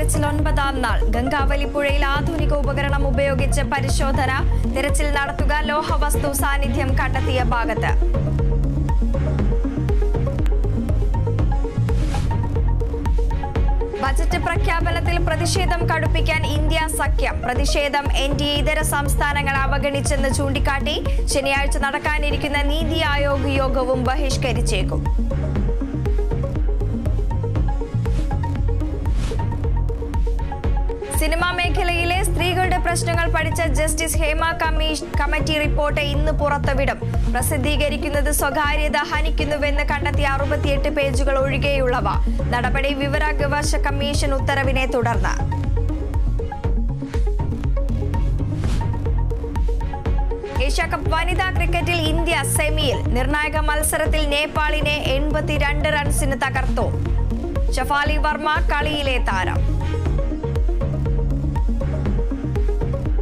തെരച്ചിൽ 9ാം നാൾ. ഗംഗാവലിപ്പുഴയിൽ ആധുനിക ഉപകരണം ഉപയോഗിച്ച് പരിശോധന. തെരച്ചിൽ നടത്തുക ലോഹവസ്തു സാന്നിധ്യം കണ്ടെത്തിയ ഭാഗത്ത്. ബജറ്റ് പ്രഖ്യാപനത്തിൽ പ്രതിഷേധം കടുപ്പിക്കാൻ ഇന്ത്യ സഖ്യം. പ്രതിഷേധം NDA ഇതര സംസ്ഥാനങ്ങൾ അവഗണിച്ചെന്ന് ചൂണ്ടിക്കാട്ടി ശനിയാഴ്ച നടക്കാനിരിക്കുന്ന നീതി ആയോഗ് യോഗവും ബഹിഷ്കരിച്ചേക്കും. സിനിമാ മേഖലയിലെ സ്ത്രീകളുടെ പ്രശ്നങ്ങൾ പഠിച്ച ജസ്റ്റിസ് ഹേമ കമ്മിറ്റി റിപ്പോർട്ട് ഇന്ന് പുറത്തുവിടും. പ്രസിദ്ധീകരിക്കുന്നത് സ്വകാര്യത ഹനിക്കുന്നുവെന്ന് കണ്ടെത്തിയ 68 പേജുകൾ ഒഴികെയുള്ളവ. നടപടി വിവരാവകാശ കമ്മീഷൻ ഉത്തരവിനെ തുടർന്ന്. ഏഷ്യാകപ്പ് വനിതാ ക്രിക്കറ്റിൽ ഇന്ത്യ സെമിയിൽ. നിർണായക മത്സരത്തിൽ നേപ്പാളിനെ 82 റൺസിന് തകർത്തു. ഷഫാലി വർമ്മ കളിയിലെ താരം.